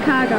Chicago.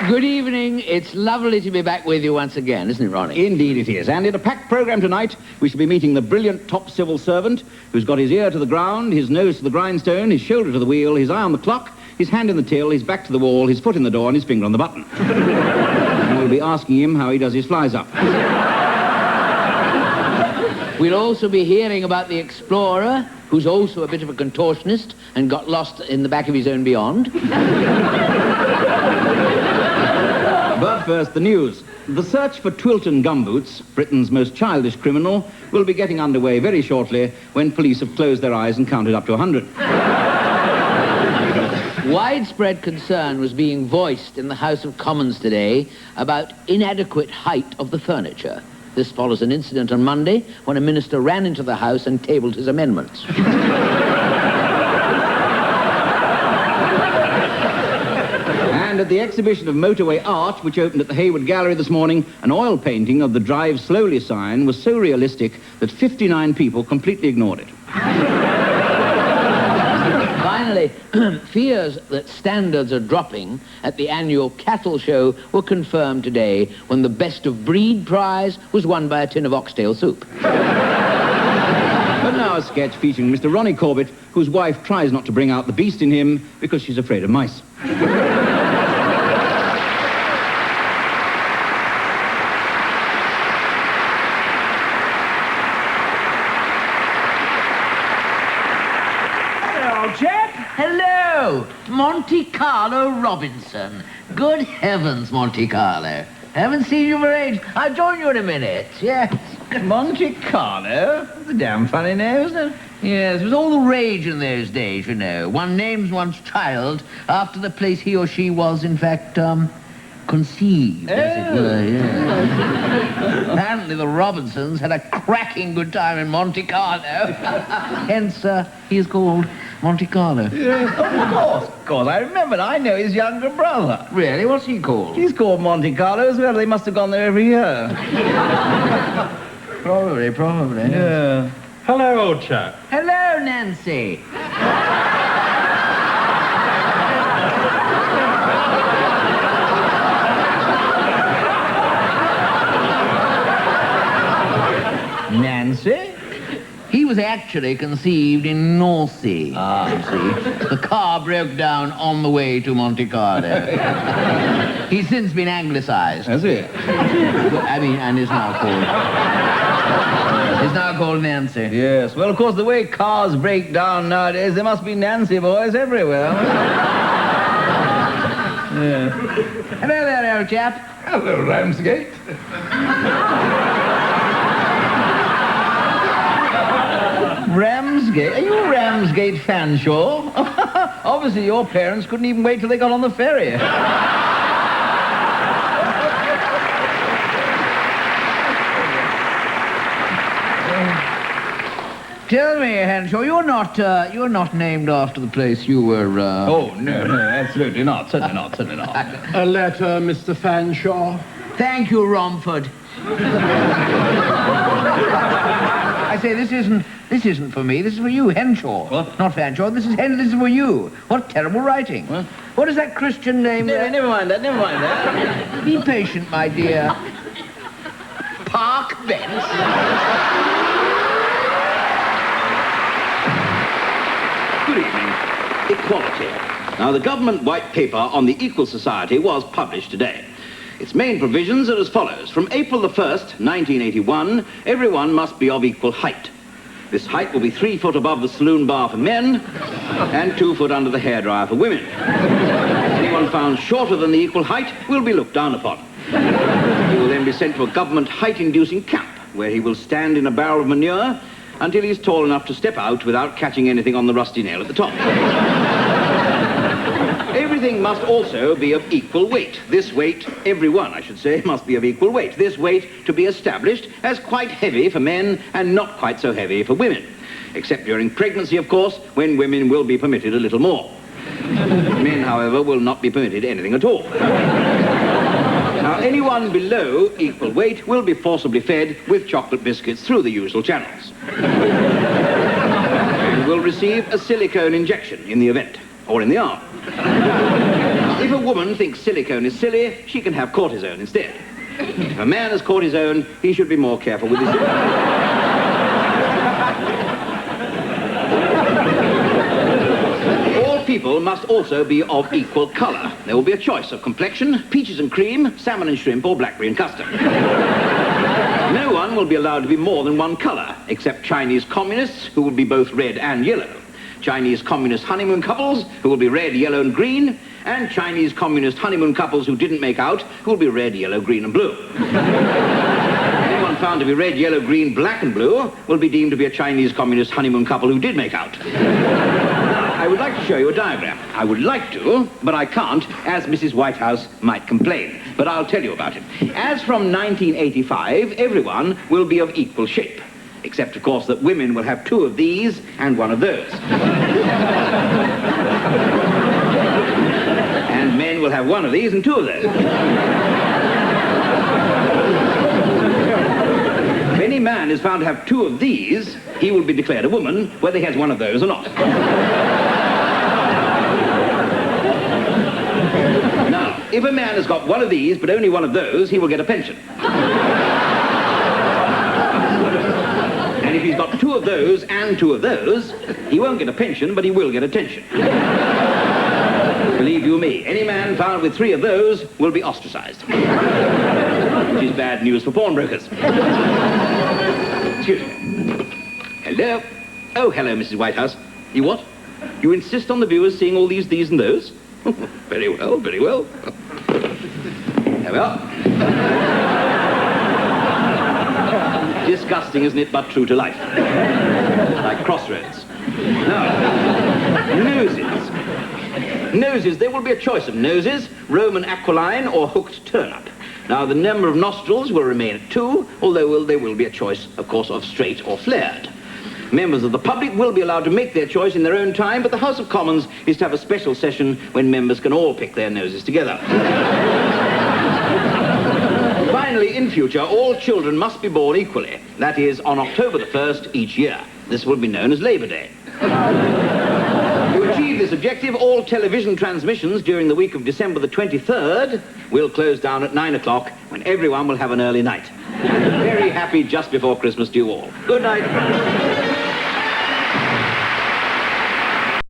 Good evening. It's lovely to be back with you once again, isn't it, Ronnie? Indeed it is. And in a packed programme tonight, we shall be meeting the brilliant top civil servant who's got his ear to the ground, his nose to the grindstone, his shoulder to the wheel, his eye on the clock, his hand in the till, his back to the wall, his foot in the door, and his finger on the button. And we'll be asking him how he does his flies up. We'll also be hearing about the explorer, who's also a bit of a contortionist and got lost in the back of his own beyond. But first, the news. The search for Twilton Gumboots, Britain's most childish criminal, will be getting underway very shortly when police have closed their eyes and counted up to 100. Widespread concern was being voiced in the House of Commons today about inadequate height of the furniture. This follows an incident on Monday when a minister ran into the House and tabled his amendments. And at the exhibition of motorway art, which opened at the Hayward Gallery this morning, an oil painting of the Drive Slowly sign was so realistic that 59 people completely ignored it. Finally, fears that standards are dropping at the annual cattle show were confirmed today when the Best of Breed prize was won by a tin of oxtail soup. But now a sketch featuring Mr. Ronnie Corbett, whose wife tries not to bring out the beast in him because she's afraid of mice. Hello, Monte Carlo Robinson. Good heavens, Monte Carlo. Haven't seen you for ages. I'll join you in a minute. Yes. Monte Carlo? That's a damn funny name, isn't it? Yes, it was all the rage in those days, you know. One names one's child after the place he or she was, in fact, conceived, as it were, yeah. Apparently the Robinsons had a cracking good time in Monte Carlo. Hence, he is called Monte Carlo. Yeah, of course. I remembered. I know his younger brother. Really? What's he called? He's called Monte Carlo as well. They must have gone there every year. Probably. Yeah. Hello, old chap. Hello, Nancy. Nancy? He was actually conceived in Northsea. You see. The car broke down on the way to Monte Carlo. He's since been anglicized. Has he? I mean, and is now called Nancy. Yes. Well, of course, the way cars break down nowadays, there must be Nancy boys everywhere. Yeah. Hello there, old chap. Hello, Ramsgate. Ramsgate? Are you Ramsgate Fanshawe? Obviously, your parents couldn't even wait till they got on the ferry. Tell me, Henshaw, you're not named after the place you were, Oh, no, absolutely not. Certainly not. A letter, Mr. Fanshawe. Thank you, Romford. I say, this isn't for me. This is for you, Henshaw. What? Not Fanshawe. This is for you. What terrible writing. What? What is that Christian name there? Never mind that. Be patient, my dear. Park Bench. Good evening. Equality. Now, the government white paper on the Equal Society was published today. Its main provisions are as follows. From April the 1st, 1981, everyone must be of equal height. This height will be 3 foot above the saloon bar for men and 2 foot under the hairdryer for women. Anyone found shorter than the equal height will be looked down upon. He will then be sent to a government height-inducing camp where he will stand in a barrel of manure until he's tall enough to step out without catching anything on the rusty nail at the top. Everything must also be of equal weight. This weight, everyone, I should say, must be of equal weight. This weight to be established as quite heavy for men and not quite so heavy for women. Except during pregnancy, of course, when women will be permitted a little more. Men, however, will not be permitted anything at all. Now, anyone below equal weight will be forcibly fed with chocolate biscuits through the usual channels. And will receive a silicone injection in the event, or in the arm. Now, if a woman thinks silicone is silly, she can have cortisone instead. If a man has cortisone, he should be more careful with his... People must also be of equal colour. There will be a choice of complexion, peaches and cream, salmon and shrimp, or blackberry and custard. No one will be allowed to be more than one colour, except Chinese communists, who will be both red and yellow. Chinese communist honeymoon couples, who will be red, yellow and green, and Chinese communist honeymoon couples who didn't make out, who will be red, yellow, green and blue. Anyone found to be red, yellow, green, black and blue will be deemed to be a Chinese communist honeymoon couple who did make out. I would like to show you a diagram. I would like to, but I can't, as Mrs. Whitehouse might complain. But I'll tell you about it. As from 1985, everyone will be of equal shape. Except, of course, that women will have 2 of these and 1 of those. And men will have 1 of these and 2 of those. If any man is found to have 2 of these, he will be declared a woman, whether he has 1 of those or not. Now, if a man has got 1 of these, but only 1 of those, he will get a pension. And if he's got 2 of those and 2 of those, he won't get a pension, but he will get attention. Believe you me, any man found with 3 of those will be ostracized. Which is bad news for pawnbrokers. Excuse me. Hello? Oh, hello, Mrs. Whitehouse. You what? You insist on the viewers seeing all these and those? Very well, very well. There we are. Disgusting, isn't it, but true to life. Like Crossroads. Now, noses. Noses, there will be a choice of noses, Roman aquiline or hooked turnip. Now, the number of nostrils will remain at 2, although there will be a choice, of course, of straight or flared. Members of the public will be allowed to make their choice in their own time, but the House of Commons is to have a special session when members can all pick their noses together. Finally, in future, all children must be born equally. That is, on October the 1st each year. This will be known as Labour Day. To achieve this objective, all television transmissions during the week of December the 23rd will close down at 9 o'clock, when everyone will have an early night. Very happy just before Christmas to you all. Good night.